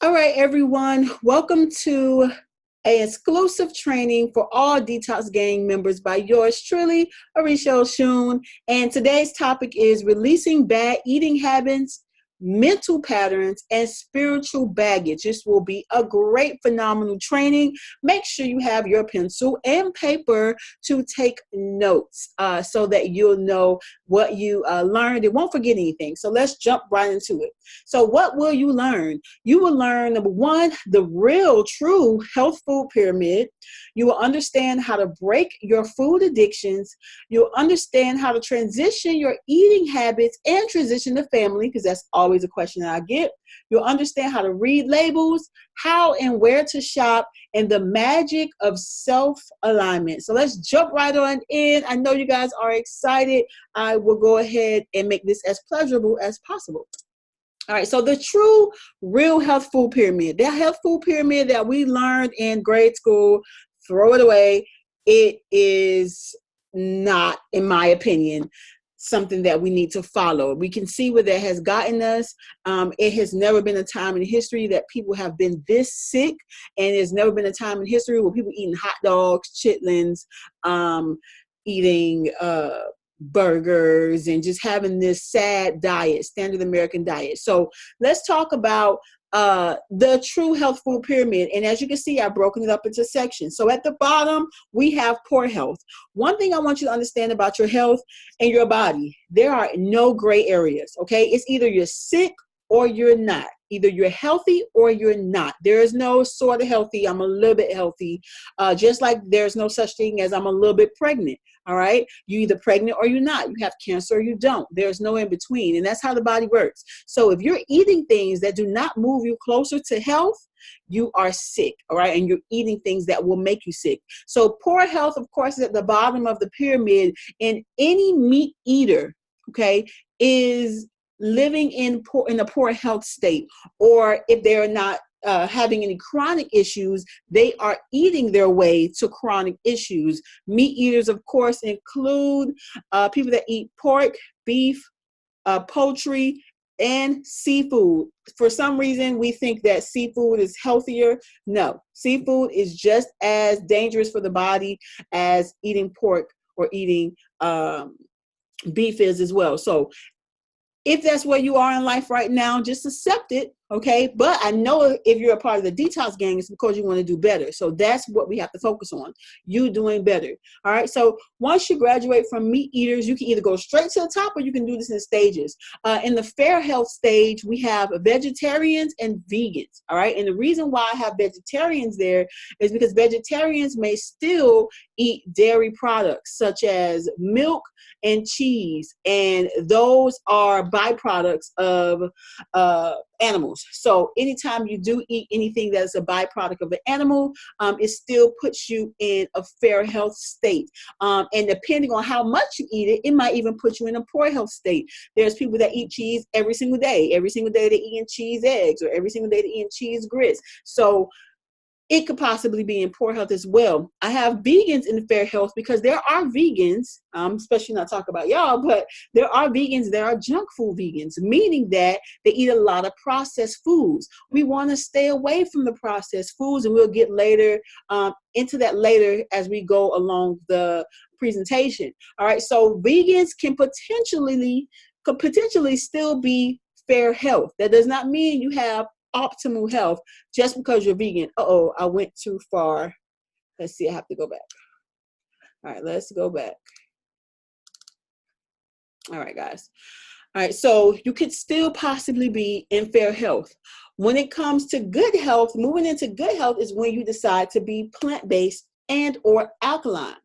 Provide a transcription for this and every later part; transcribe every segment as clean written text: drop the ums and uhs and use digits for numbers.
All right, everyone, welcome to an exclusive training for all Detox Gang members by yours truly, Arisha Shun. And today's topic is releasing bad eating habits, mental patterns, and spiritual baggage. This will be a great, phenomenal training. Make sure you have your pencil and paper to take notes so that you'll know what you learned and won't forget anything. So let's jump right into it. So what will you learn? You will learn, number one, the real, true health food pyramid. You will understand how to break your food addictions. You'll understand how to transition your eating habits and transition the family, because that's always a question that I get. You'll understand how to read labels, how and where to shop, and the magic of self-alignment. So let's jump right on in. I know you guys are excited. I will go ahead and make this as pleasurable as possible. All right, so the true, real health food pyramid, that health food pyramid that we learned in grade school, throw it away. It is not, in my opinion, something that we need to follow. We can see where that has gotten us. It has never been a time in history that people have been this sick, and there's never been a time in history where people eating hot dogs, chitlins, eating burgers, and just having this sad diet, standard American diet. So let's talk about the true health food pyramid. And as you can see, I've broken it up into sections. So at the bottom, we have poor health. One thing I want you to understand about your health and your body, there are no gray areas, okay? It's either you're sick or you're not. Either you're healthy or you're not. There is no sort of healthy, I'm a little bit healthy, just like there's no such thing as I'm a little bit pregnant, all right? You're either pregnant or you're not. You have cancer or you don't. There's no in between, and that's how the body works. So if you're eating things that do not move you closer to health, you are sick, all right? And you're eating things that will make you sick. So poor health, of course, is at the bottom of the pyramid, and any meat eater, okay, is living in a poor health state, or if they're not having any chronic issues, they are eating their way to chronic issues. Meat eaters, of course, include people that eat pork, beef, poultry, and seafood. For some reason, we think that seafood is healthier. No, seafood is just as dangerous for the body as eating pork or eating beef is as well. So if that's where you are in life right now, just accept it, okay? But I know if you're a part of the detox gang, it's because you want to do better. So that's what we have to focus on, you doing better, all right? So once you graduate from meat eaters, you can either go straight to the top or you can do this in stages. In the fair health stage, we have vegetarians and vegans, all right? And the reason why I have vegetarians there is because vegetarians may still eat dairy products such as milk and cheese, and those are byproducts of animals. So anytime you do eat anything that is a byproduct of an animal, it still puts you in a fair health state. And depending on how much you eat it, it might even put you in a poor health state. There's people that eat cheese every single day. Every single day they're eating cheese eggs, or every single day they're eating cheese grits. So it could possibly be in poor health as well. I have vegans in fair health because there are vegans, especially not talk about y'all, but there are vegans that are junk food vegans, meaning that they eat a lot of processed foods. We want to stay away from the processed foods, and we'll get later into that later as we go along the presentation. All right, so vegans can potentially still be fair health. That does not mean you have optimal health just because you're vegan. I went too far. Let's see, I have to go back. All right, let's go back. All right, guys. All right, so you could still possibly be in fair health. When it comes to good health, moving into good health is when you decide to be plant-based and or alkaline.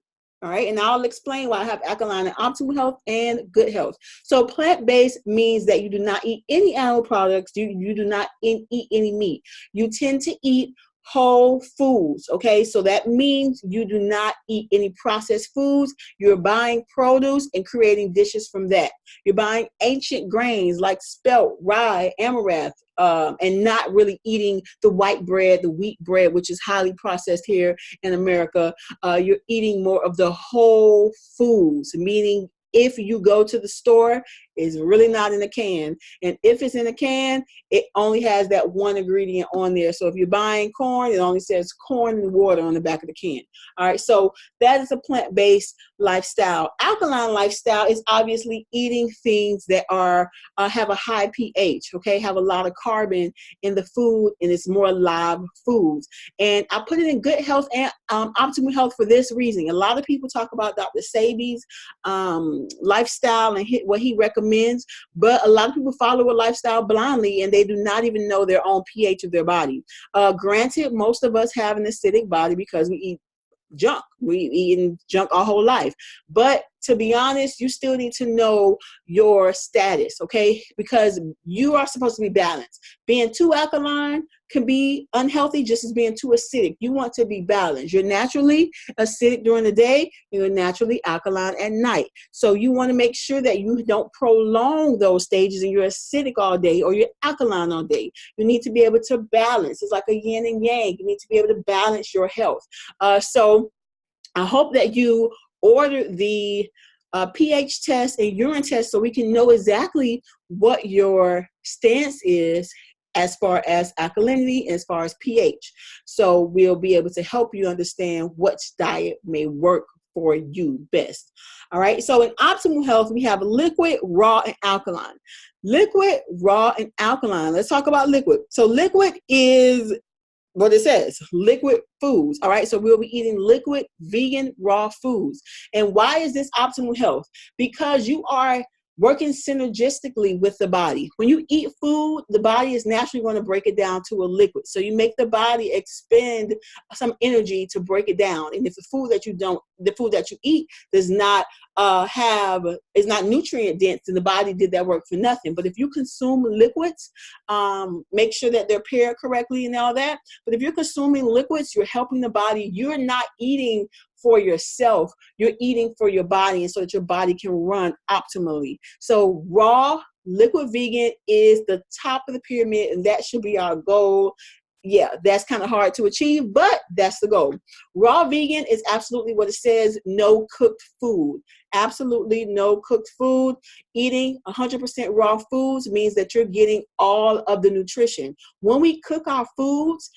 All right, and I'll explain why I have alkaline and optimal health and good health. So plant-based means that you do not eat any animal products. You do not eat any meat. You tend to eat whole foods, okay? So that means you do not eat any processed foods. You're buying produce and creating dishes from that. You're buying ancient grains like spelt, rye, amaranth, and not really eating the white bread, the wheat bread, which is highly processed here in America. You're eating more of the whole foods, meaning if you go to the store, It's really not in a can. And if it's in a can, it only has that one ingredient on there. So if you're buying corn, it only says corn and water on the back of the can. All right, so that is a plant-based lifestyle. Alkaline lifestyle is obviously eating things that are have a high pH, okay, have a lot of carbon in the food, and it's more live foods. And I put it in good health and optimal health for this reason. A lot of people talk about Dr. Sebi's lifestyle and what he recommends, but a lot of people follow a lifestyle blindly, and they do not even know their own pH of their body. Granted, most of us have an acidic body because we eat junk. We've eaten junk our whole life. But to be honest, you still need to know your status, okay? Because you are supposed to be balanced. Being too alkaline can be unhealthy just as being too acidic. You want to be balanced. You're naturally acidic during the day. You're naturally alkaline at night. So you want to make sure that you don't prolong those stages and you're acidic all day or you're alkaline all day. You need to be able to balance. It's like a yin and yang. You need to be able to balance your health. So I hope that you order the pH test and urine test so we can know exactly what your stance is as far as alkalinity, as far as pH. So we'll be able to help you understand which diet may work for you best. All right. So in optimal health, we have liquid, raw, and alkaline. Liquid, raw, and alkaline. Let's talk about liquid. So liquid is what it says, liquid foods. All right. So we'll be eating liquid, vegan, raw foods. And why is this optimal health? Because you are working synergistically with the body. When you eat food, the body is naturally going to break it down to a liquid. So you make the body expend some energy to break it down. And if the food that you eat does not is not nutrient dense, then the body did that work for nothing. But if you consume liquids, make sure that they're paired correctly and all that. But if you're consuming liquids, you're helping the body. You're not eating for yourself, you're eating for your body, and so that your body can run optimally. So raw, liquid vegan is the top of the pyramid, and that should be our goal. Yeah, that's kind of hard to achieve, but that's the goal. Raw vegan is absolutely what it says, no cooked food. Absolutely no cooked food. Eating 100% raw foods means that you're getting all of the nutrition. When we cook our foods,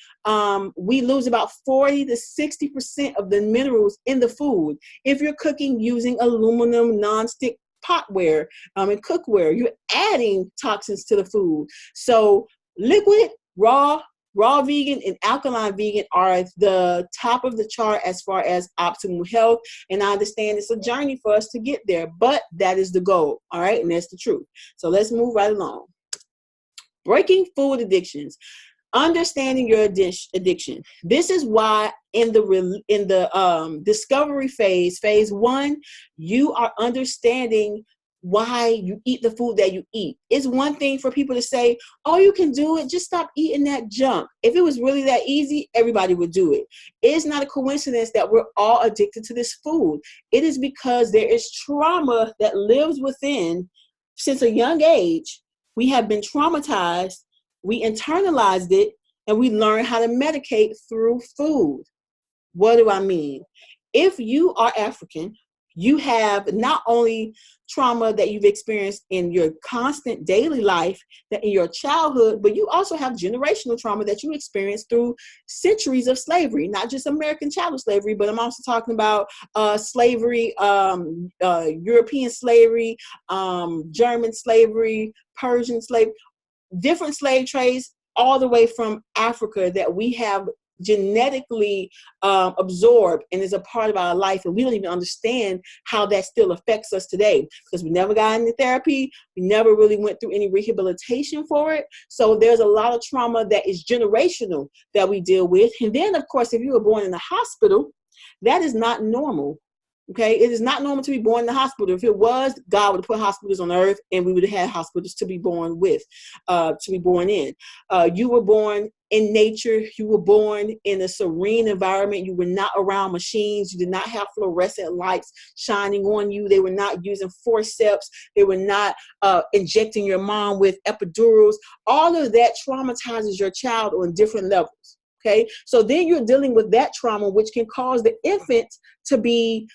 we lose about 40 to 60% of the minerals in the food. If you're cooking using aluminum nonstick potware and cookware, you're adding toxins to the food. So liquid, raw vegan and alkaline vegan are the top of the chart as far as optimal health. And I understand it's a journey for us to get there, but that is the goal. All right. And that's the truth. So let's move right along. Breaking food addictions. Understanding your addiction. This is why in the discovery phase 1, you are understanding why you eat the food that you eat. It's one thing for people to say, oh, you can do it, just stop eating that junk. If it was really that easy, everybody would do it. It's not a coincidence that we're all addicted to this food. It is because there is trauma that lives within. Since a young age, we have been traumatized, we internalized it, and we learn how to medicate through food. What do I mean? If you are African, you have not only trauma that you've experienced in your constant daily life, that in your childhood, but you also have generational trauma that you experienced through centuries of slavery, not just American chattel slavery, but I'm also talking about slavery, European slavery, German slavery, Persian slavery, different slave trades all the way from Africa that we have genetically absorbed and is a part of our life, and we don't even understand how that still affects us today because we never got into therapy, we never really went through any rehabilitation for it. So there's a lot of trauma that is generational that we deal with. And then of course, if you were born in a hospital, that is not normal. Okay, it is not normal to be born in the hospital. If it was, God would have put hospitals on earth, and we would have had hospitals to be born with, to be born in. You were born in nature. You were born in a serene environment. You were not around machines. You did not have fluorescent lights shining on you. They were not using forceps. They were not injecting your mom with epidurals. All of that traumatizes your child on different levels. Okay, so then you're dealing with that trauma, which can cause the infant to be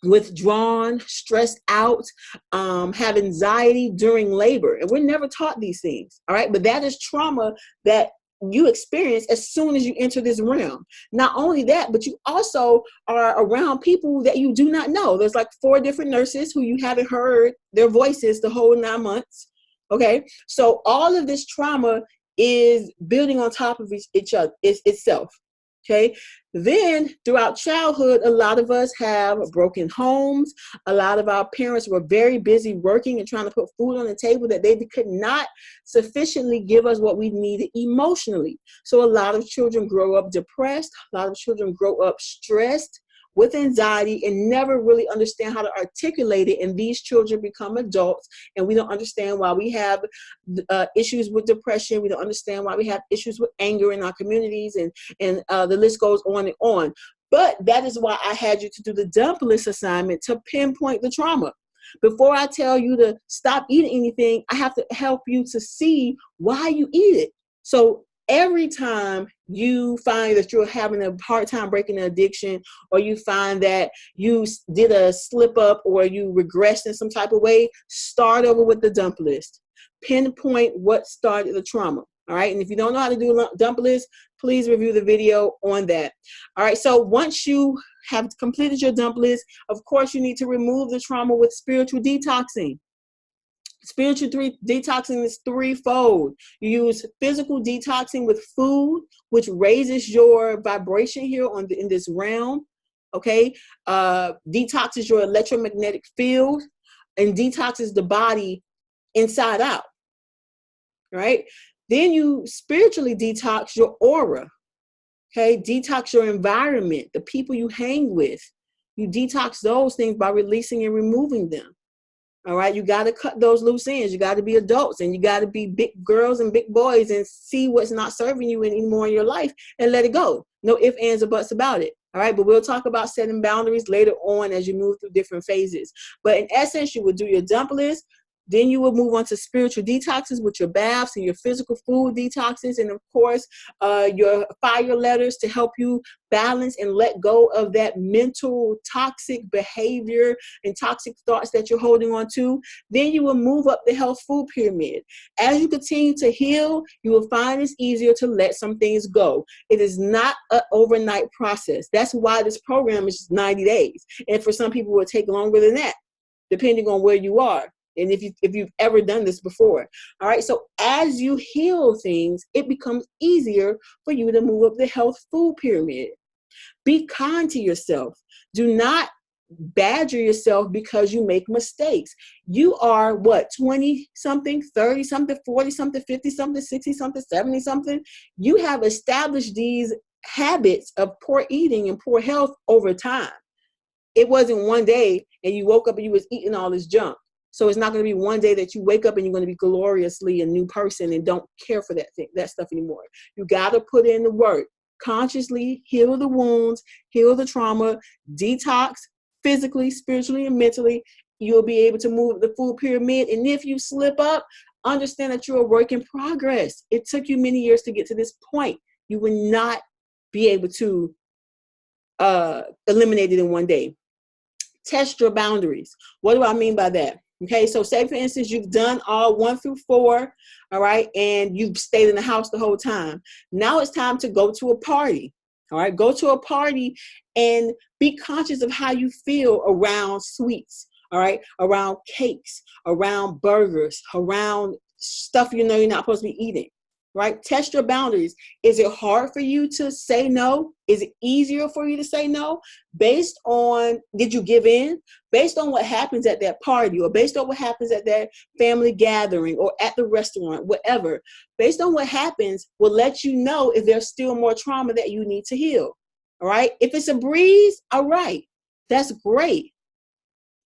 withdrawn, stressed out, have anxiety during labor. And we're never taught these things, all right? But that is trauma that you experience as soon as you enter this realm. Not only that, but you also are around people that you do not know. There's like 4 different nurses who you haven't heard their voices the whole 9 months, okay? So all of this trauma is building on top of each other, itself. Okay. Then throughout childhood, a lot of us have broken homes. A lot of our parents were very busy working and trying to put food on the table that they could not sufficiently give us what we needed emotionally. So a lot of children grow up depressed. A lot of children grow up stressed, with anxiety, and never really understand how to articulate it. And these children become adults, and we don't understand why we have issues with depression. We don't understand why we have issues with anger in our communities, and the list goes on and on. But that is why I had you to do the dump list assignment, to pinpoint the trauma. Before I tell you to stop eating anything, I have to help you to see why you eat it. So every time you find that you're having a hard time breaking an addiction, or you find that you did a slip up or you regressed in some type of way, start over with the dump list. Pinpoint what started the trauma. All right. And if you don't know how to do a dump list, please review the video on that. All right. So once you have completed your dump list, of course, you need to remove the trauma with spiritual detoxing. Spiritual detoxing is threefold. You use physical detoxing with food, which raises your vibration here in this realm. Okay. Detoxes your electromagnetic field and detoxes the body inside out. Right. Then you spiritually detox your aura. Okay. Detox your environment, the people you hang with. You detox those things by releasing and removing them. All right. You got to cut those loose ends. You got to be adults, and you got to be big girls and big boys and see what's not serving you anymore in your life and let it go. No ifs, ands, or buts about it. All right. But we'll talk about setting boundaries later on as you move through different phases. But in essence, you would do your dump list. Then you will move on to spiritual detoxes with your baths and your physical food detoxes. And of course, your fire letters to help you balance and let go of that mental toxic behavior and toxic thoughts that you're holding on to. Then you will move up the health food pyramid. As you continue to heal, you will find it's easier to let some things go. It is not an overnight process. That's why this program is 90 days. And for some people, it will take longer than that, depending on where you are. And if you've ever done this before. All right. So as you heal things, it becomes easier for you to move up the health food pyramid. Be kind to yourself. Do not badger yourself because you make mistakes. You are what, 20 something, 30 something, 40 something, 50 something, 60 something, 70 something. You have established these habits of poor eating and poor health over time. It wasn't one day and you woke up and you was eating all this junk. So it's not going to be one day that you wake up and you're going to be gloriously a new person and don't care for that stuff anymore. You got to put in the work. Consciously heal the wounds, heal the trauma, detox physically, spiritually, and mentally. You'll be able to move the food pyramid. And if you slip up, understand that you're a work in progress. It took you many years to get to this point. You will not be able to eliminate it in one day. Test your boundaries. What do I mean by that? Okay, so say, for instance, you've done all 1 through 4, all right, and you've stayed in the house the whole time. Now it's time to go to a party, all right? Go to a party and be conscious of how you feel around sweets, all right, around cakes, around burgers, around stuff you know you're not supposed to be eating, right? Test your boundaries. Is it hard for you to say no? Is it easier for you to say no? Based on, did you give in? Based on what happens at that party, or based on what happens at that family gathering, or at the restaurant, whatever. Based on what happens will let you know if there's still more trauma that you need to heal. All right. If it's a breeze, all right, that's great.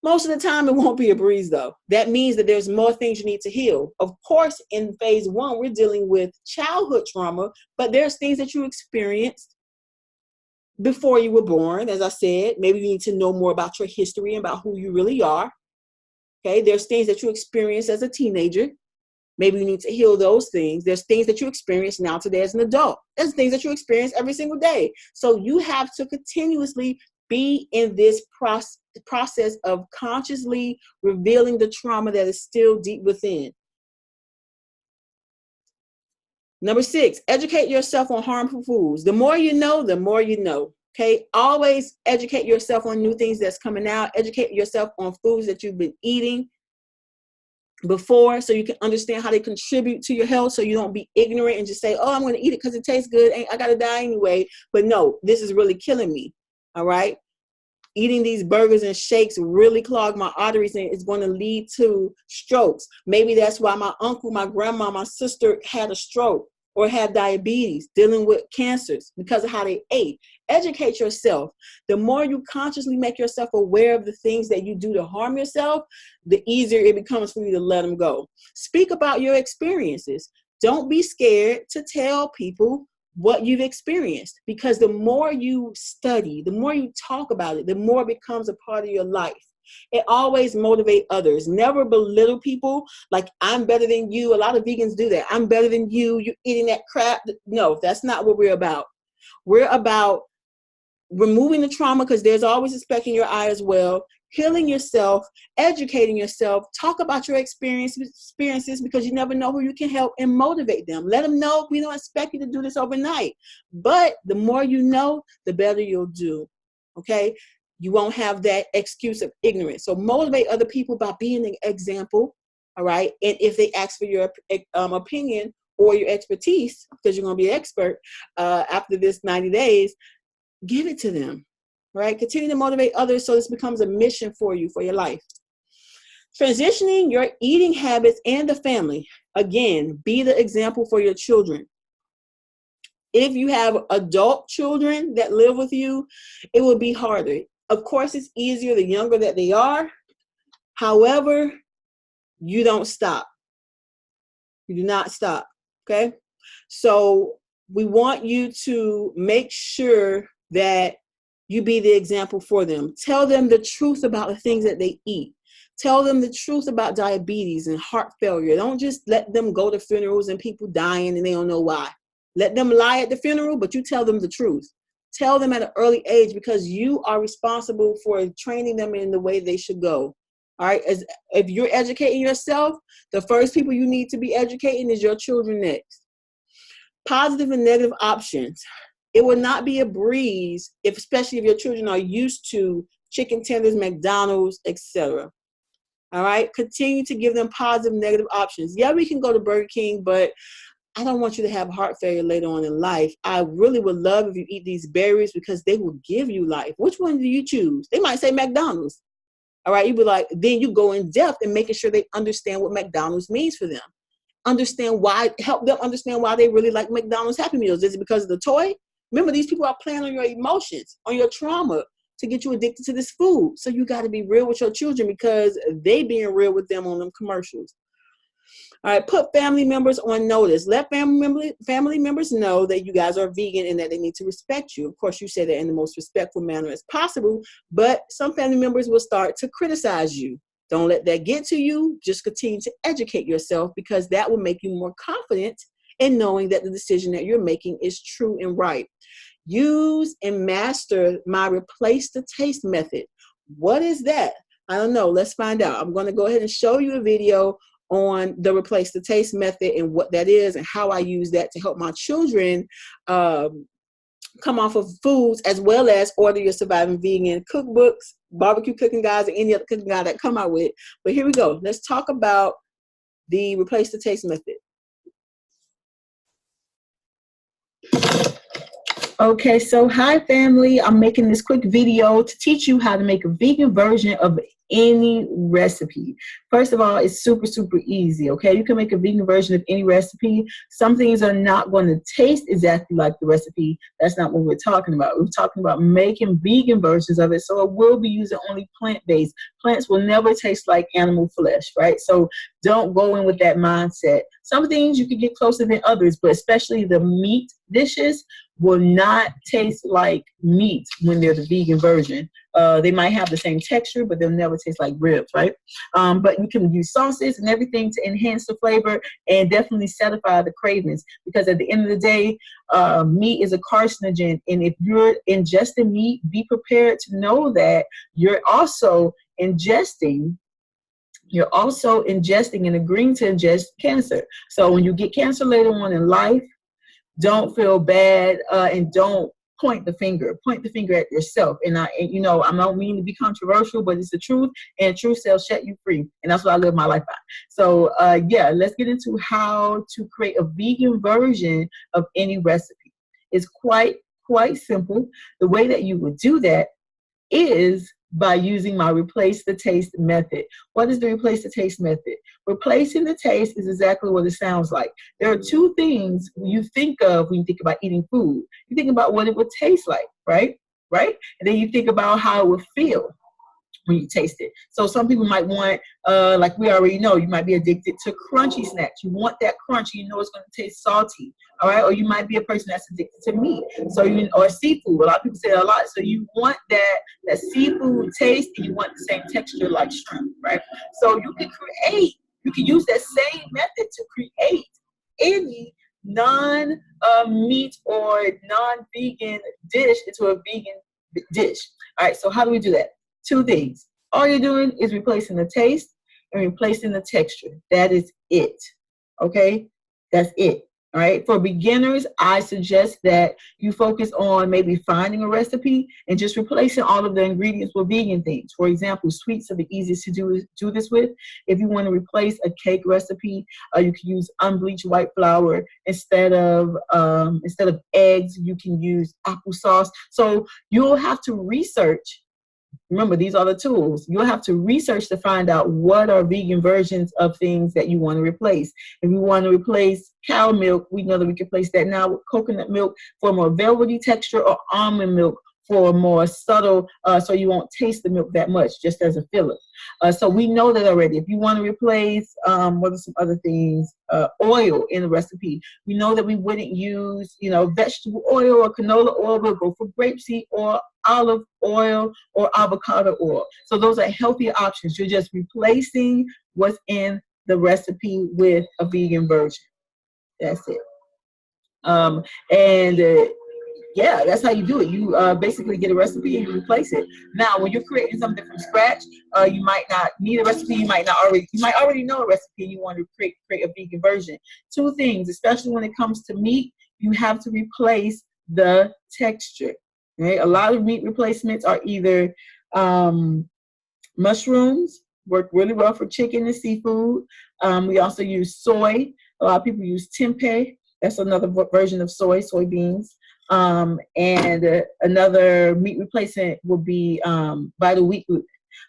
Most of the time, it won't be a breeze, though. That means that there's more things you need to heal. Of course, in phase 1, we're dealing with childhood trauma, but there's things that you experienced before you were born. As I said, maybe you need to know more about your history and about who you really are. Okay, there's things that you experienced as a teenager. Maybe you need to heal those things. There's things that you experience now today as an adult. There's things that you experience every single day. So you have to continuously be in this process of consciously revealing the trauma that is still deep within. Number 6, educate yourself on harmful foods. The more you know, the more you know. Okay, always educate yourself on new things that's coming out. Educate yourself on foods that you've been eating before, so you can understand how they contribute to your health, so you don't be ignorant and just say, oh, I'm going to eat it because it tastes good. I got to die anyway. But no, this is really killing me. All right. Eating these burgers and shakes really clog my arteries and it's going to lead to strokes. Maybe that's why my uncle, my grandma, my sister had a stroke or had diabetes, dealing with cancers because of how they ate. Educate yourself. The more you consciously make yourself aware of the things that you do to harm yourself, the easier it becomes for you to let them go. Speak about your experiences. Don't be scared to tell people what you've experienced, because the more you study, the more you talk about it, the more it becomes a part of your life. It always motivates others. Never belittle people like I'm better than you. A lot of vegans do that. I'm better than you. You're eating that crap. No, that's not what we're about. We're about removing the trauma, because there's always a speck in your eye as well. Healing yourself, educating yourself, talk about your experiences, because you never know who you can help, and motivate them. Let them know we don't expect you to do this overnight, but the more you know, the better you'll do. Okay? You won't have that excuse of ignorance. So motivate other people by being an example. All right? And if they ask for your opinion or your expertise, because you're going to be an expert after this 90 days, give it to them. Right? Continue to motivate others so this becomes a mission for you, for your life. Transitioning your eating habits and the family. Again, be the example for your children. If you have adult children that live with you, it will be harder. Of course, it's easier the younger that they are. However, you don't stop. You do not stop. Okay? So we want you to make sure that you be the example for them. Tell them the truth about the things that they eat. Tell them the truth about diabetes and heart failure. Don't just let them go to funerals and people dying and they don't know why. Let them lie at the funeral, but you tell them the truth. Tell them at an early age, because you are responsible for training them in the way they should go. All right. If you're educating yourself, the first people you need to be educating is your children next. Positive and negative options. It will not be a breeze, especially if your children are used to chicken tenders, McDonald's, etc. All right. Continue to give them positive, negative options. Yeah, we can go to Burger King, but I don't want you to have heart failure later on in life. I really would love if you eat these berries, because they will give you life. Which one do you choose? They might say McDonald's. All right. You be like, then you go in depth and making sure they understand what McDonald's means for them. Understand why, help them understand why they really like McDonald's Happy Meals. Is it because of the toy? Remember, these people are playing on your emotions, on your trauma to get you addicted to this food. So you got to be real with your children, because they being real with them on them commercials. All right, put family members on notice. Let family members know that you guys are vegan and that they need to respect you. Of course, you say that in the most respectful manner as possible, but some family members will start to criticize you. Don't let that get to you. Just continue to educate yourself, because that will make you more confident in knowing that the decision that you're making is true and right. Use and master my replace the taste method. What is that? I don't know. Let's find out. I'm going to go ahead and show you a video on the replace the taste method and what that is and how I use that to help my children come off of foods, as well as order your surviving vegan cookbooks, barbecue cooking guides, or any other cooking guide that come out with. But here we go. Let's talk about the replace the taste method. Okay, so hi family. I'm making this quick video to teach you how to make a vegan version of any recipe. First of all, it's super, super easy, okay? You can make a vegan version of any recipe. Some things are not going to taste exactly like the recipe. That's not what we're talking about. We're talking about making vegan versions of it, so it will be using only plant-based. Plants will never taste like animal flesh, right? So don't go in with that mindset. Some things you can get closer than others, but especially the meat dishes will not taste like meat when they're the vegan version. They might have the same texture, but they'll never taste like ribs, right? But you can use sauces and everything to enhance the flavor and definitely satisfy the cravings. Because at the end of the day, meat is a carcinogen, and if you're ingesting meat, be prepared to know that you're also ingesting and agreeing to ingest cancer. So when you get cancer later on in life, don't feel bad, and don't point the finger. Point the finger at yourself. And I don't mean to be controversial, but it's the truth, and truth shall set you free. And that's what I live my life by. So let's get into how to create a vegan version of any recipe. It's quite simple. The way that you would do that is by using my replace the taste method. What is the replace the taste method? Replacing the taste is exactly what it sounds like. There are two things you think of when you think about eating food. You think about what it would taste like, right? And then you think about how it would feel when you taste it. So some people might want, like we already know, you might be addicted to crunchy snacks. You want that crunch, you know it's going to taste salty, all right? Or you might be a person that's addicted to meat, or seafood. A lot of people say that a lot. So you want that seafood taste, and you want the same texture like shrimp, right? So you can use that same method to create any non-meat or non-vegan dish into a vegan dish. All right, so how do we do that? Two things. All you're doing is replacing the taste and replacing the texture. That is it. Okay? That's it. All right? For beginners, I suggest that you focus on maybe finding a recipe and just replacing all of the ingredients with vegan things. For example, sweets are the easiest to do this with. If you want to replace a cake recipe, you can use unbleached white flour instead of eggs. You can use applesauce. So you'll have to research. Remember, these are the tools. You'll have to research to find out what are vegan versions of things that you want to replace. If you want to replace cow milk, we know that we can replace that now with coconut milk for a more velvety texture, or almond milk for a more subtle, so you won't taste the milk that much, just as a filler. So we know that already. If you want to replace, what are some other things? Oil in the recipe. We know that we wouldn't use, vegetable oil or canola oil. We'll go for grapeseed or olive oil or avocado oil. So those are healthier options. You're just replacing what's in the recipe with a vegan version. That's it. That's how you do it. You basically get a recipe and you replace it. Now, when you're creating something from scratch, you might not need a recipe. You might already know a recipe and you want to create a vegan version. Two things, especially when it comes to meat, you have to replace the texture. Right? A lot of meat replacements are either mushrooms, work really well for chicken and seafood. We also use soy. A lot of people use tempeh. That's another version of soybeans. And another meat replacement will be vital wheat gluten.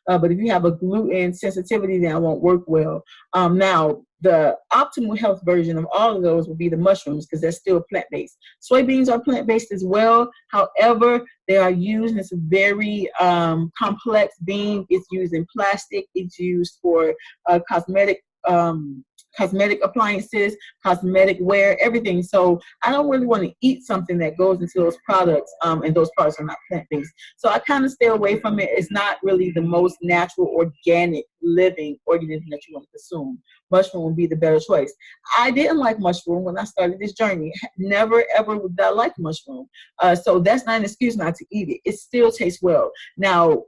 But if you have a gluten sensitivity, then it won't work well. Now, the optimal health version of all of those will be the mushrooms, because they're still plant-based. Soybeans are plant-based as well. However, they are used, it's a very complex bean. It's used in plastic. It's used for cosmetic appliances, cosmetic wear, everything. So I don't really want to eat something that goes into those products, and those products are not plant-based. So I kind of stay away from it. It's not really the most natural, organic, living organism that you want to consume. Mushroom would be the better choice. I didn't like mushroom when I started this journey. Never, ever would I like mushroom. So that's not an excuse not to eat it. It still tastes well. Now,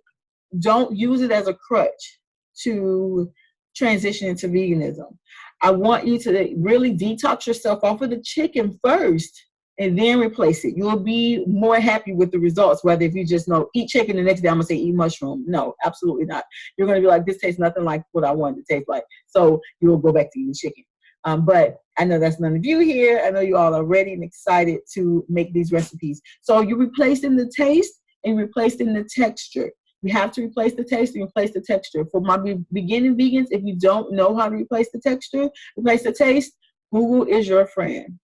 don't use it as a crutch to transition into veganism. I want you to really detox yourself off of the chicken first and then replace it. You'll be more happy with the results, whether if you just eat chicken the next day, I'm going to say eat mushroom. No, absolutely not. You're going to be like, this tastes nothing like what I wanted to taste like. So you'll go back to eating chicken. But I know that's none of you here. I know you all are ready and excited to make these recipes. So you're replacing the taste and replacing the texture. You have to replace the taste and replace the texture. For my beginning vegans, if you don't know how to replace the texture, replace the taste, Google is your friend.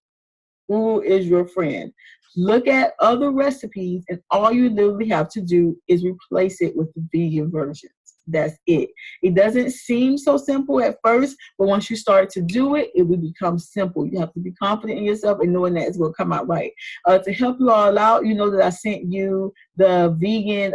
Google is your friend. Look at other recipes, and all you literally have to do is replace it with the vegan versions. That's it. It doesn't seem so simple at first, but once you start to do it, it will become simple. You have to be confident in yourself and knowing that it's going to come out right. To help you all out, you know that I sent you the vegan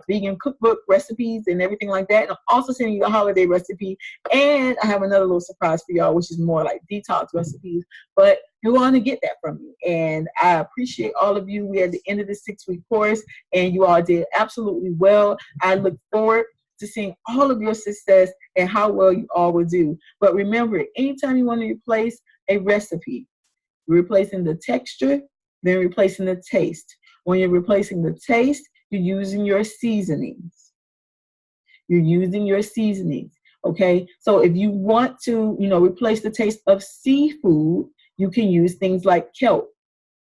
vegan cookbook recipes and everything like that. And I'm also sending you the holiday recipe. And I have another little surprise for y'all, which is more like detox recipes. But you're going to get that from me. And I appreciate all of you. We're at the end of the 6-week course, and you all did absolutely well. I look forward to seeing all of your success and how well you all will do. But remember, anytime you want to replace a recipe, you're replacing the texture, then replacing the taste. When you're replacing the taste, you're using your seasonings. You're using your seasonings, okay? So if you want to, replace the taste of seafood, you can use things like kelp.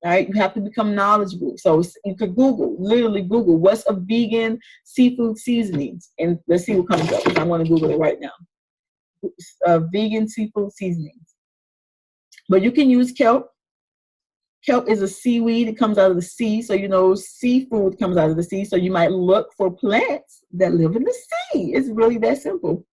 All right, you have to become knowledgeable. So you could literally Google, what's a vegan seafood seasonings? And let's see what comes up. I want to Google it right now. Vegan seafood seasonings. But you can use kelp. Kelp is a seaweed. It comes out of the sea. So, seafood comes out of the sea. So you might look for plants that live in the sea. It's really that simple.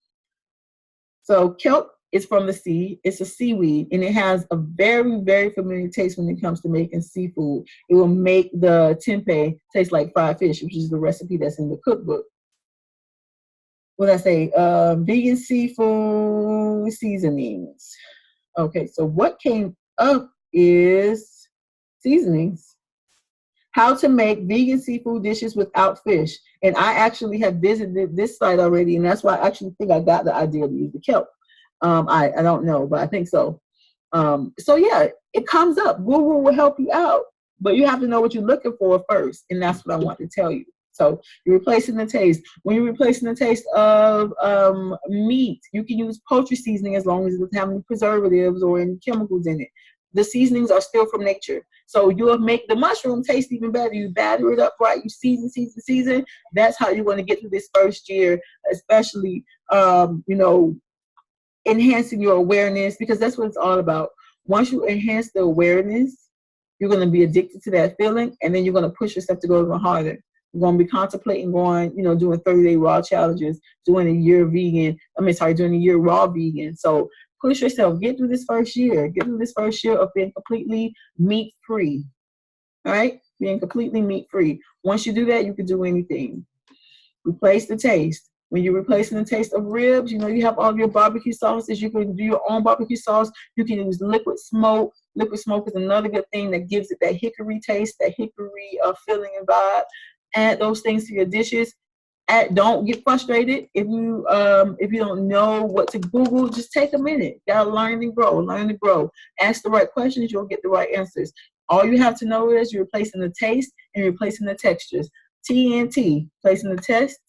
So kelp is from the sea. It's a seaweed, and it has a very, very familiar taste when it comes to making seafood. It will make the tempeh taste like fried fish, which is the recipe that's in the cookbook. What did I say? Vegan seafood seasonings. Okay, so what came up is seasonings. How to make vegan seafood dishes without fish. And I actually have visited this site already, and that's why I actually think I got the idea to use the kelp. I don't know, but I think so. So yeah, it comes up. Google will help you out, but you have to know what you're looking for first, and that's what I want to tell you. So you're replacing the taste. When you're replacing the taste of meat, you can use poultry seasoning as long as it doesn't have any preservatives or any chemicals in it. The seasonings are still from nature. So you'll make the mushroom taste even better. You batter it up right, you season. That's how you're going to get through this first year, especially, enhancing your awareness, because that's what it's all about. Once you enhance the awareness, you're going to be addicted to that feeling, and then you're going to push yourself to go even harder. You're going to be contemplating doing 30-day raw challenges, doing a year raw vegan. So push yourself. Get through this first year. Get through this first year of being completely meat-free. All right? Being completely meat-free. Once you do that, you can do anything. Replace the taste. When you're replacing the taste of ribs, you have all of your barbecue sauces. You can do your own barbecue sauce. You can use liquid smoke. Liquid smoke is another good thing that gives it that hickory taste, that hickory feeling and vibe. Add those things to your dishes. Don't get frustrated if you don't know what to Google. Just take a minute. You gotta learn and grow. Learn to grow. Ask the right questions. You'll get the right answers. All you have to know is you're replacing the taste and replacing the textures. TNT, placing the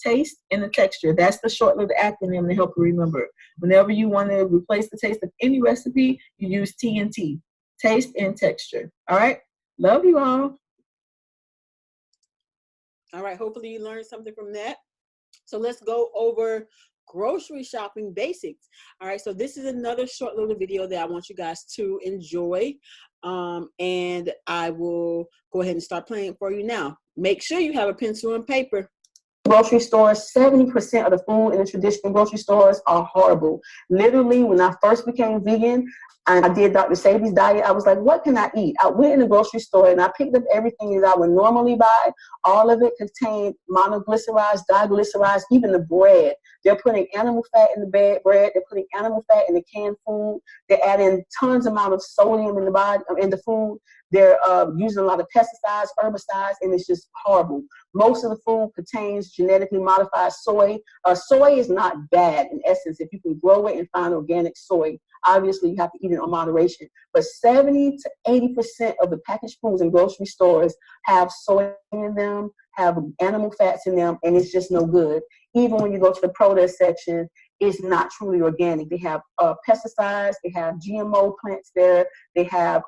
taste and the texture. That's the short little acronym to help you remember. Whenever you want to replace the taste of any recipe, you use TNT, taste and texture. All right? Love you all. All right, hopefully you learned something from that. So let's go over grocery shopping basics. All right, so this is another short little video that I want you guys to enjoy. And I will go ahead and start playing for you now. Make sure you have a pencil and paper. Grocery stores, 70% of the food in the traditional grocery stores are horrible. Literally, when I first became vegan, and I did Dr. Sebi's diet, I was like, what can I eat? I went in the grocery store and I picked up everything that I would normally buy. All of it contained monoglycerides, diglycerides, even the bread. They're putting animal fat in the bread. They're putting animal fat in the canned food. They're adding tons amount of sodium in the food. They're using a lot of pesticides, herbicides, and it's just horrible. Most of the food contains genetically modified soy. Soy is not bad in essence if you can grow it and find organic soy. Obviously, you have to eat it in moderation. But 70 to 80% of the packaged foods in grocery stores have soy in them, have animal fats in them, and it's just no good. Even when you go to the produce section, it's not truly organic. They have pesticides, they have GMO plants there, they have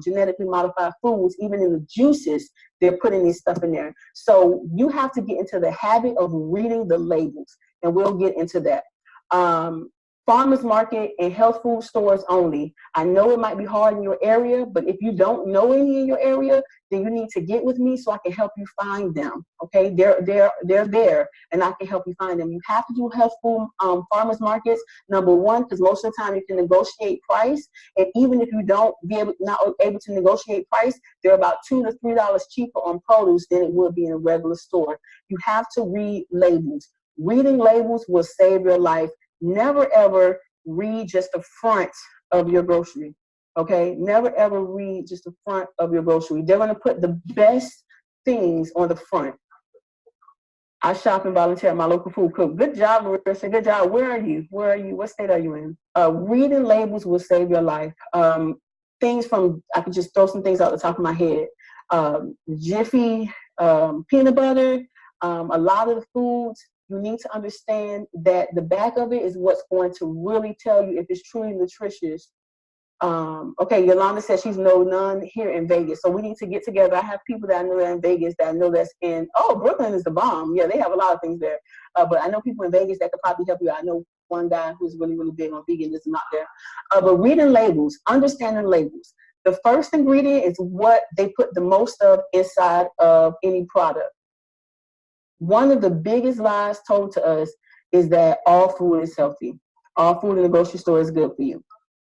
genetically modified foods. Even in the juices, they're putting this stuff in there. So you have to get into the habit of reading the labels, and we'll get into that. farmers market and health food stores only. I know it might be hard in your area, but if you don't know any in your area, then you need to get with me so I can help you find them. Okay, they're there, and I can help you find them. You have to do health food farmers markets. Number one, because most of the time you can negotiate price, and even if you not able to negotiate price, they're about $2 to $3 cheaper on produce than it would be in a regular store. You have to read labels. Reading labels will save your life. Never ever read just the front of your grocery. Okay, never ever read just the front of your grocery. They're going to put the best things on the front. I shop and volunteer at my local food cook. Good job, Marissa. Good job. Where are you? What state are you in? Reading labels will save your life. Things from, I could just throw some things out the top of my head. Jiffy peanut butter, a lot of the foods. You need to understand that the back of it is what's going to really tell you if it's truly nutritious. Okay, Yolanda says she's none here in Vegas. So we need to get together. I have people that I know that are in Vegas that I know that's in, Brooklyn is the bomb. Yeah, they have a lot of things there. But I know people in Vegas that could probably help you. I know one guy who's really, really big on veganism out there. But reading labels, understanding labels. The first ingredient is what they put the most of inside of any product. One of the biggest lies told to us is that all food is healthy. All food in the grocery store is good for you.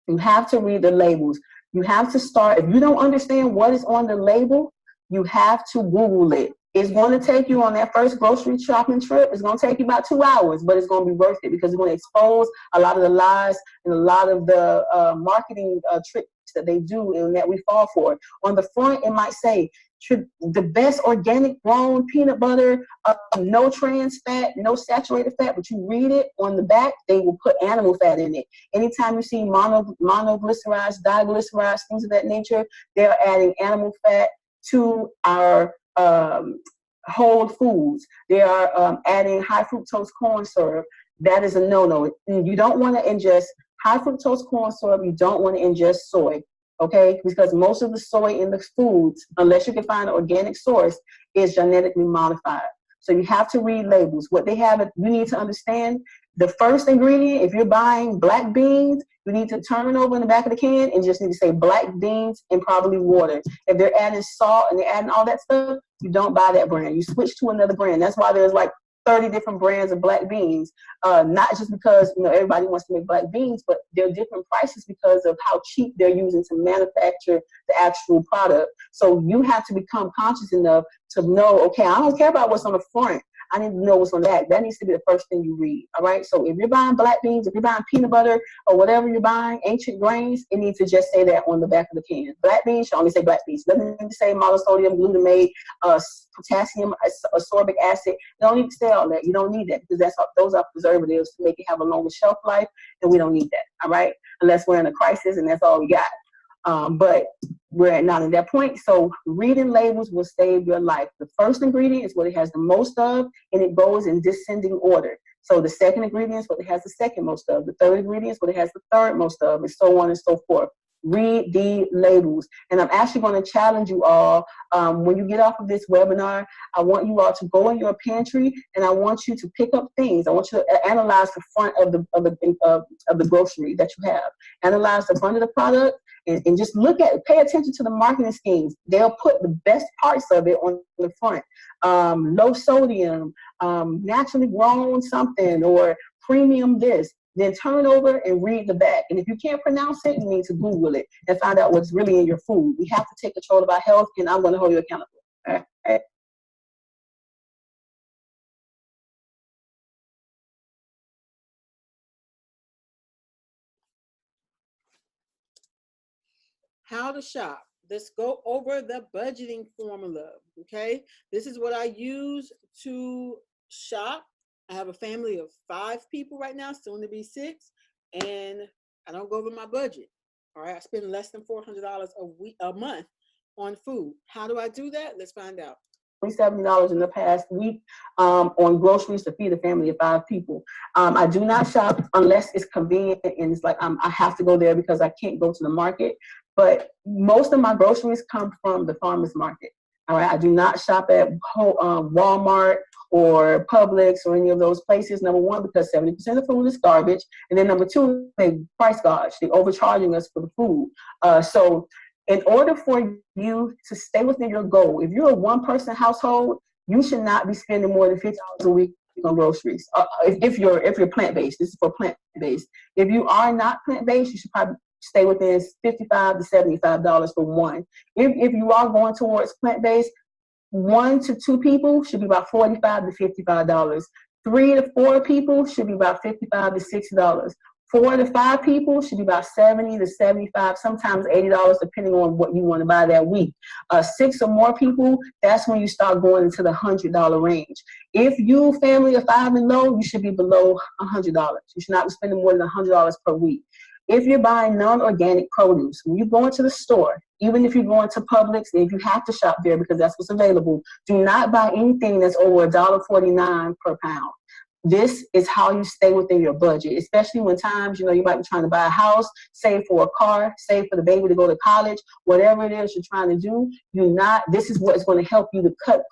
You have to read the labels. You have to start, if you don't understand what is on the label, you have to Google it. It's going to take you on that first grocery shopping trip. It's going to take you about 2 hours, but it's going to be worth it because it's going to expose a lot of the lies and a lot of the marketing tricks that they do and that we fall for. On the front, it might say, the best organic grown peanut butter, no trans fat, no saturated fat, but you read it on the back, they will put animal fat in it. Anytime you see monoglycerides, diglycerides, things of that nature, they're adding animal fat to our whole foods. They are adding high fructose corn syrup. That is a no-no. You don't want to ingest high fructose corn syrup. You don't want to ingest soy. Okay, because most of the soy in the foods, unless you can find an organic source, is genetically modified. So you have to read labels. What they have, you need to understand the first ingredient. If you're buying black beans, you need to turn it over in the back of the can and just need to say black beans and probably water. If they're adding salt and they're adding all that stuff, you don't buy that brand. You switch to another brand. That's why there's like 30 different brands of black beans, not just because everybody wants to make black beans, but they're different prices because of how cheap they're using to manufacture the actual product. So you have to become conscious enough to know, okay, I don't care about what's on the front. I need to know what's on the back. That needs to be the first thing you read. All right. So if you're buying black beans, if you're buying peanut butter or whatever you're buying, ancient grains, it needs to just say that on the back of the can. Black beans should only say black beans. Doesn't need to say monosodium glutamate, potassium ascorbic acid. You don't need to say all that. You don't need that because those are preservatives to make it have a longer shelf life, and we don't need that. All right. Unless we're in a crisis and that's all we got. But we're not at that point. So reading labels will save your life. The first ingredient is what it has the most of, and it goes in descending order. So the second ingredient is what it has the second most of. The third ingredient is what it has the third most of, and so on and so forth. Read the labels. And I'm actually going to challenge you all, when you get off of this webinar, I want you all to go in your pantry and I want you to pick up things. I want you to analyze the front of the grocery that you have. Analyze the front of the product and just pay attention to the marketing schemes. They'll put the best parts of it on the front. Low sodium, naturally grown something, or premium this. Then turn over and read the back. And if you can't pronounce it, you need to Google it and find out what's really in your food. We have to take control of our health, and I'm going to hold you accountable. All right? How to shop. Let's go over the budgeting formula. Okay, this is what I use to shop. I have a family of 5 people right now, soon to be 6, and I don't go over my budget. All right, I spend less than $400 a month on food. How do I do that? Let's find out. $70 in the past week on groceries to feed a family of 5 people. I do not shop unless it's convenient and it's like I have to go there because I can't go to the market. But most of my groceries come from the farmer's market. All right, I do not shop at Walmart or Publix or any of those places. Number one, because 70% of food is garbage, and then number two, they price gouge. They're overcharging us for the food. So, in order for you to stay within your goal, if you're a one-person household, you should not be spending more than $50 a week on groceries. If you're plant-based, this is for plant-based. If you are not plant-based, you should probably stay within $55 to $75 for one. If you are going towards plant-based, 1 to 2 people should be about $45 to $55. 3 to 4 people should be about $55 to $60. 4 to 5 people should be about $70 to $75, sometimes $80, depending on what you want to buy that week. 6 or more people, that's when you start going into the $100 range. If you family of 5 and low, you should be below $100. You should not be spending more than $100 per week. If you're buying non-organic produce, when you go into the store, even if you're going to Publix, if you have to shop there because that's what's available, do not buy anything that's over $1.49 per pound. This is how you stay within your budget, especially when times, you might be trying to buy a house, save for a car, save for the baby to go to college, whatever it is you're trying to do. This is what is going to help you to cut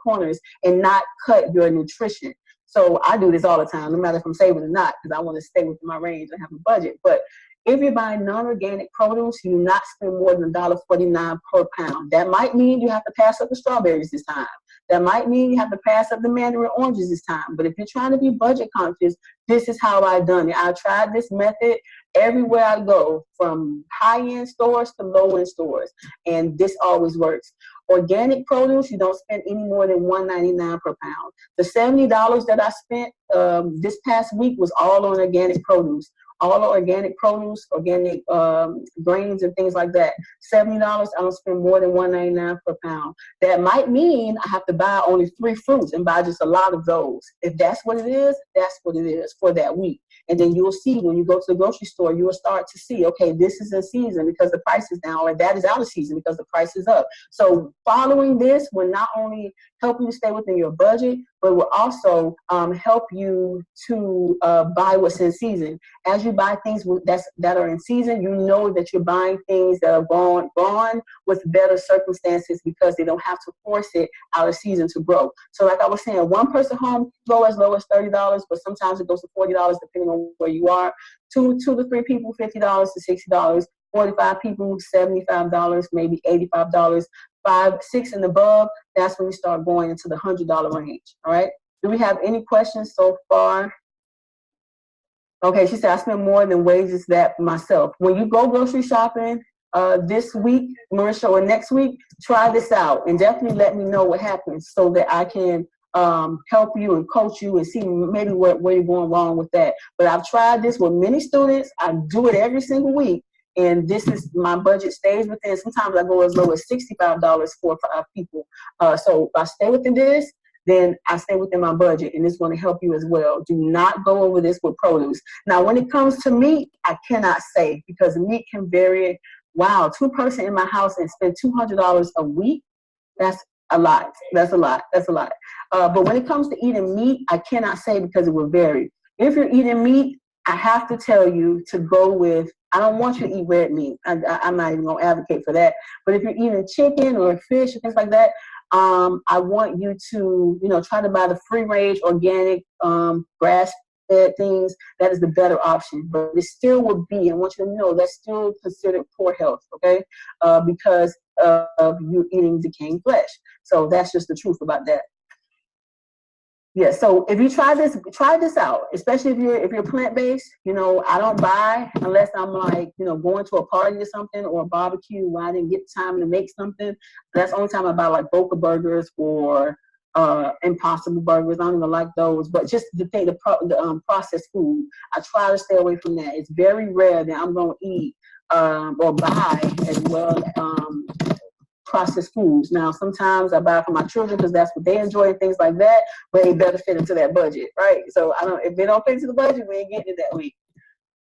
corners and not cut your nutrition. So I do this all the time, no matter if I'm saving or not, because I want to stay within my range and have a budget. But if you're buying non-organic produce, you do not spend more than $1.49 per pound. That might mean you have to pass up the strawberries this time. That might mean you have to pass up the mandarin oranges this time. But if you're trying to be budget conscious, this is how I've done it. I tried this method everywhere I go, from high-end stores to low-end stores, and this always works. Organic produce, you don't spend any more than $1.99 per pound. The $70 that I spent this past week was all on organic produce. All organic produce, organic grains and things like that. $70, I don't spend more than $1.99 per pound. That might mean I have to buy only 3 fruits and buy just a lot of those. If that's what it is, that's what it is for that week. And then you'll see when you go to the grocery store, you will start to see, okay, this is in season because the price is down, or that is out of season because the price is up. So following this will not only help you to stay within your budget, but will also help you to buy what's in season. As you buy things that are in season, you know that you're buying things that are gone with better circumstances because they don't have to force it out of season to grow. So like I was saying, one person home go as low as $30, but sometimes it goes to $40 depending on where you are. 2 to 3 people, $50 to $60. 45 people, $75, maybe $85. 5, 6 and above, that's when you start going into the $100 range. All right. Do we have any questions so far? Okay, she said, I spend more than wages that myself. When you go grocery shopping this week, Marisha, or next week, try this out and definitely let me know what happens so that I can help you and coach you and see maybe where you're going wrong with that. But I've tried this with many students. I do it every single week. And this is, my budget stays within. Sometimes I go as low as $65 for 5 people. So if I stay within this, then I stay within my budget, and it's going to help you as well. Do not go over this with produce. Now, when it comes to meat, I cannot say, because meat can vary. Wow, 2-person in my house and spend $200 a week, that's a lot. That's a lot. That's a lot. But when it comes to eating meat, I cannot say because it will vary. If you're eating meat, I have to tell you to go with, I don't want you to eat red meat. I'm not even going to advocate for that. But if you're eating chicken or fish or things like that, I want you to, try to buy the free-range, organic, grass-fed things. That is the better option. But it still will be, I want you to know, that's still considered poor health, okay? Because of you eating decaying flesh. So that's just the truth about that. Yeah, so if you try this out, especially if you're plant-based. I don't buy unless I'm like, going to a party or something, or a barbecue where I didn't get time to make something. That's the only time I buy like Boca burgers or Impossible burgers. I don't even like those, but just the processed food, I try to stay away from that. It's very rare that I'm going to eat or buy as well processed foods. Now, sometimes I buy for my children because that's what they enjoy and things like that, but it better fit into that budget, right? So if they don't fit into the budget, we ain't getting it that week.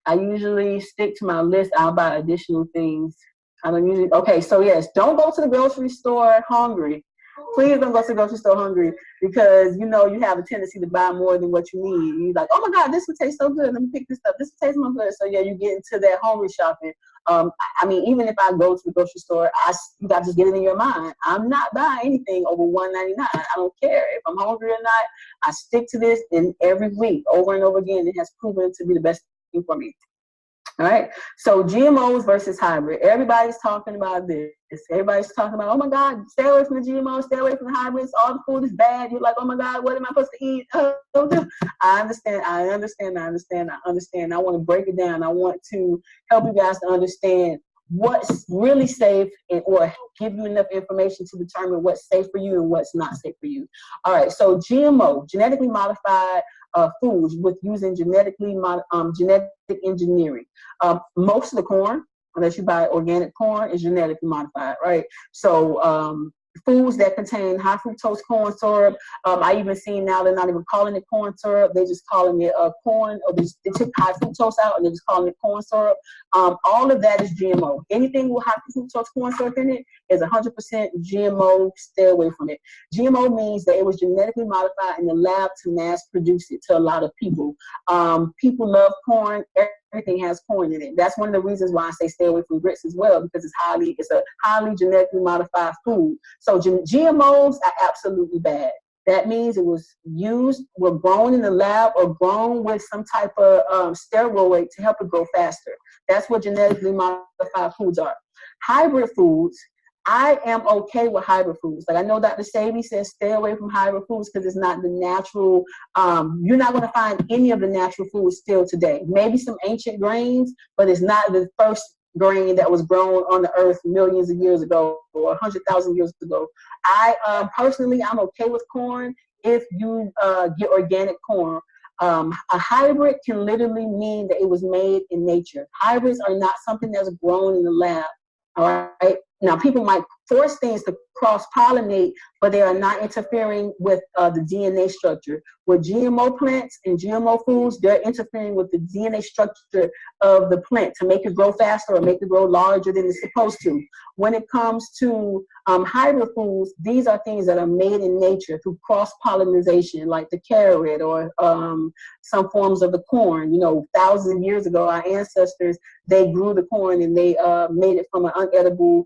I usually stick to my list. I'll buy additional things. I don't usually, okay, so yes, don't go to the grocery store hungry. Please don't go to the grocery store hungry, because you have a tendency to buy more than what you need. You're like, oh my God, this would taste so good. Let me pick this up. This would taste more good. So yeah, you get into that hungry shopping. I mean, even if I go to the grocery store, you got to just get it in your mind. I'm not buying anything over $1.99. I don't care if I'm hungry or not. I stick to this, and every week, over and over again, it has proven to be the best thing for me. All right. So GMOs versus hybrid. Everybody's talking about this. Everybody's talking about, oh my God, stay away from the GMOs, stay away from the hybrids. All the food is bad. You're like, oh my God, what am I supposed to eat? I understand. I want to break it down. I want to help you guys to understand what's really safe or give you enough information to determine what's safe for you and what's not safe for you. All right. So GMO, genetically modified foods with using genetic engineering. Most of the corn, unless you buy organic corn, is genetically modified, right? So foods that contain high fructose corn syrup. I even seen now they're not even calling it corn syrup. They're just calling it corn, or they took high fructose out and they're just calling it corn syrup. All of that is GMO. Anything with high fructose corn syrup in it is 100% GMO. Stay away from it. GMO means that it was genetically modified in the lab to mass produce it to a lot of people. People love corn. Everything has corn in it. That's one of the reasons why I say stay away from grits as well, because it's a highly genetically modified food. So GMOs are absolutely bad. That means it was were grown in the lab or grown with some type of steroid to help it grow faster. That's what genetically modified foods are. Hybrid foods, I am okay with hybrid foods. Like I know Dr. Sebi says stay away from hybrid foods because it's not the natural. You're not going to find any of the natural foods still today. Maybe some ancient grains, but it's not the first grain that was grown on the earth millions of years ago or 100,000 years ago. Personally, I'm okay with corn if you get organic corn. A hybrid can literally mean that it was made in nature. Hybrids are not something that's grown in the lab. All right. Now, people might force things to cross-pollinate, but they are not interfering with the DNA structure. With GMO plants and GMO foods, they're interfering with the DNA structure of the plant to make it grow faster or make it grow larger than it's supposed to. When it comes to hybrid foods, these are things that are made in nature through cross-pollination, like the carrot or some forms of the corn. You know, thousands of years ago, our ancestors, they grew the corn and they made it from an unedible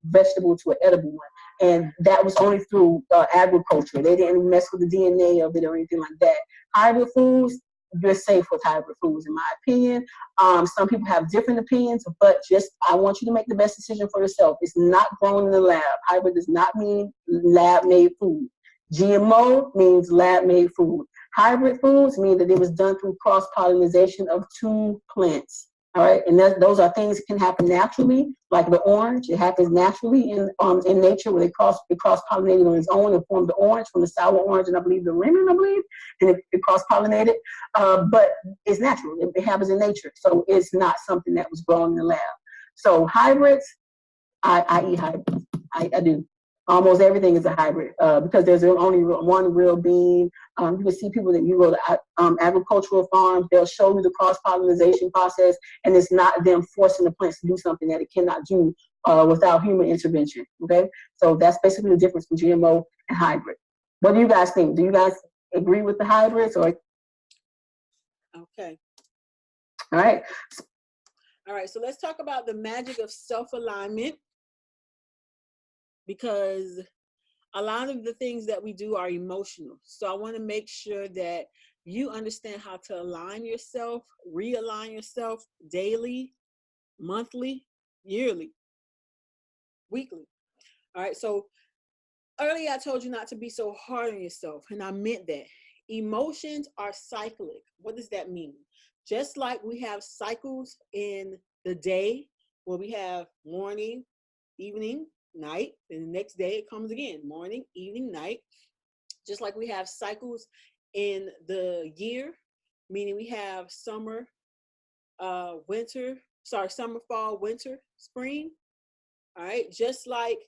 vegetable to an edible one. And that was only through agriculture. They didn't mess with the DNA of it or anything like that. Hybrid foods, you're safe with hybrid foods, in my opinion. Some people have different opinions, but I want you to make the best decision for yourself. It's not grown in the lab. Hybrid does not mean lab-made food. GMO means lab-made food. Hybrid foods mean that it was done through cross-pollination of two plants. All right, and those are things that can happen naturally, like the orange. It happens naturally in nature where it cross-pollinated on its own and formed the orange from the sour orange and I believe the lemon, and it cross-pollinated. But it's natural. It happens in nature, so it's not something that was grown in the lab. So hybrids, I eat hybrids. I do. Almost everything is a hybrid because there's only one real bean. You can see people that you go to agricultural farms, they'll show you the cross-pollination process, and it's not them forcing the plants to do something that it cannot do without human intervention, okay? So that's basically the difference between GMO and hybrid. What do you guys think? Do you guys agree with the hybrids or? Okay. All right. All right, so let's talk about the magic of self-alignment, because a lot of the things that we do are emotional. So I want to make sure that you understand how to align yourself, realign yourself daily, monthly, yearly, weekly. All right, so earlier I told you not to be so hard on yourself, and I meant that. Emotions are cyclic. What does that mean? Just like we have cycles in the day where we have morning, evening, night, and the next day it comes again, morning, evening, night. Just like we have cycles in the year, meaning we have summer, fall, winter, spring. All right, just like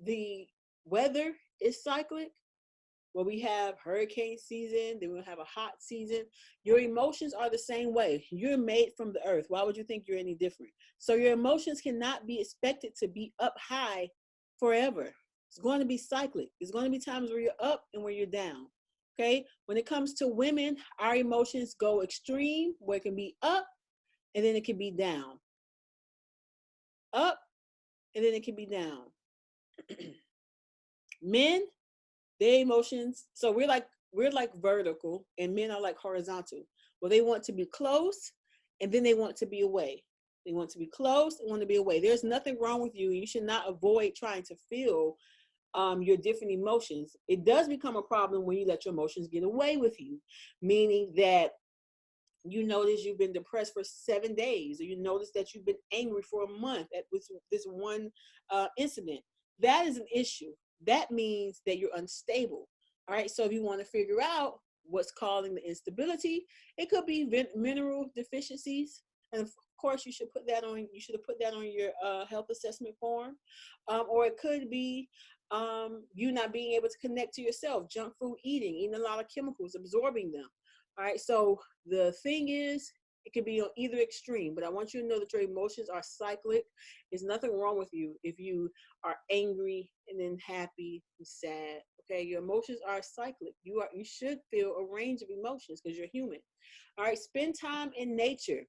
the weather is cyclic, where we have hurricane season, then we'll have a hot season. Your emotions are the same way. You're made from the earth. Why would you think you're any different? So your emotions cannot be expected to be up high forever. It's going to be cyclic. There's going to be times where you're up and where you're down. Okay? When it comes to women, our emotions go extreme, where it can be up and then it can be down. up, and then it can be down. Men, their emotions, so we're like vertical and men are like horizontal. Well, they want to be close and then they want to be away. They want to be close and want to be away. There's nothing wrong with you. You should not avoid trying to feel your different emotions. It does become a problem when you let your emotions get away with you, meaning that you notice you've been depressed for 7 days, or you notice that you've been angry for a month at this one incident. That is an issue. That means that you're unstable. All right. So if you want to figure out what's causing the instability, it could be mineral deficiencies. And of course, you should put that on. You should have put that on your health assessment form, or it could be you not being able to connect to yourself, junk food eating a lot of chemicals, absorbing them. All right, so the thing is, it can be on either extreme, but I want you to know that your emotions are cyclic. There's nothing wrong with you if you are angry and then happy and sad. Okay, your emotions are cyclic. You should feel a range of emotions because you're human. All right, spend time in nature.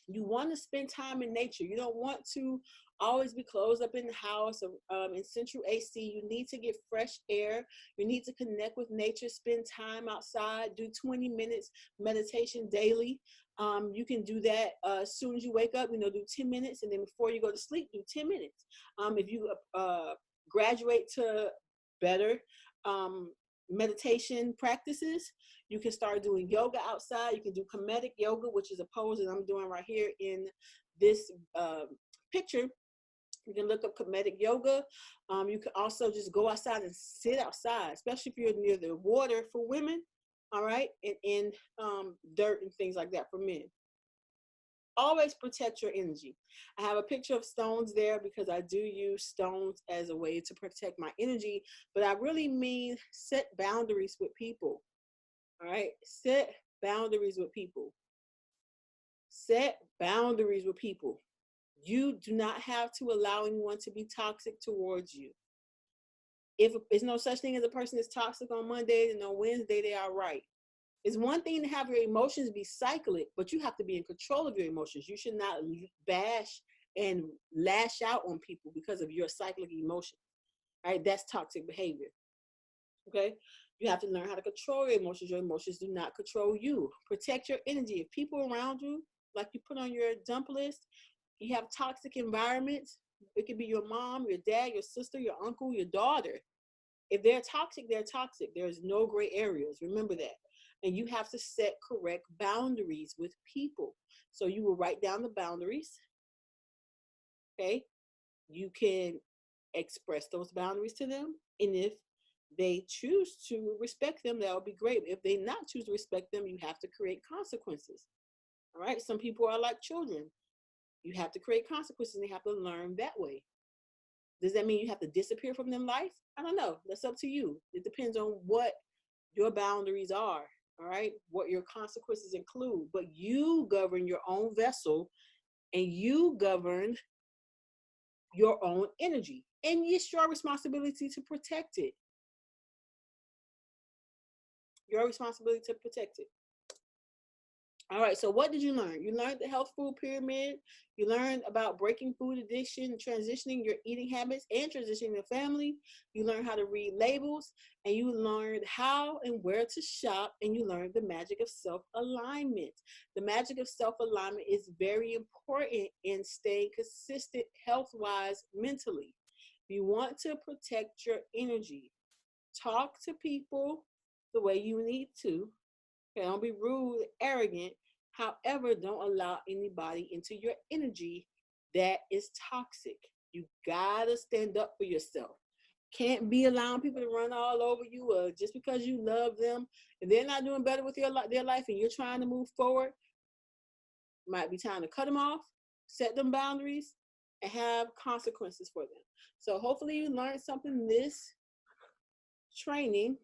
You want to spend time in nature. You don't want to always be closed up in the house or in central AC. You need to get fresh air. You need to connect with nature, spend time outside, do 20 minutes meditation daily. You can do that as soon as you wake up, do 10 minutes. And then before you go to sleep, do 10 minutes. If you graduate to better meditation practices, you can start doing yoga outside. You can do comedic yoga, which is a pose that I'm doing right here in this picture. You can look up comedic yoga. You can also just go outside and sit outside, especially if you're near the water for women, all right, and in dirt and things like that for men. Always protect your energy. I have a picture of stones there because I do use stones as a way to protect my energy, but I really mean set boundaries with people. All right, set boundaries with people. Set boundaries with people. You do not have to allow anyone to be toxic towards you. If there's no such thing as a person that's toxic on Monday and on Wednesday they are right. It's one thing to have your emotions be cyclic, but you have to be in control of your emotions. You should not bash and lash out on people because of your cyclic emotion. All right, that's toxic behavior. Okay, you have to learn how to control your emotions. Your emotions do not control you. Protect your energy. If people around you, like you put on your dump list, you have toxic environments. It could be your mom, your dad, your sister, your uncle, your daughter. If they're toxic, they're toxic. There's no gray areas. Remember that. And you have to set correct boundaries with people. So you will write down the boundaries. Okay. You can express those boundaries to them. And if they choose to respect them, that would be great. If they not choose to respect them, you have to create consequences. All right. Some people are like children. You have to create consequences and they have to learn that way. Does that mean you have to disappear from them life? I don't know. That's up to you. It depends on what your boundaries are. All right. What your consequences include. But you govern your own vessel and you govern your own energy. And it's your responsibility to protect it. Your responsibility to protect it. All right, so what did you learn? You learned the health food pyramid. You learned about breaking food addiction, transitioning your eating habits, and transitioning your family. You learned how to read labels, and you learned how and where to shop, and you learned the magic of self-alignment. The magic of self-alignment is very important in staying consistent health-wise mentally. You want to protect your energy. Talk to people the way you need to. Okay, don't be rude, arrogant. However, don't allow anybody into your energy that is toxic. You gotta stand up for yourself. Can't be allowing people to run all over you just because you love them and they're not doing better with their life and you're trying to move forward. Might be time to cut them off, set them boundaries, and have consequences for them. So hopefully you learned something this training.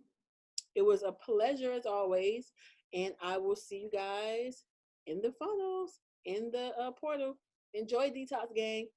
It was a pleasure as always. And I will see you guys in the funnels, in the portal. Enjoy Detox Gang.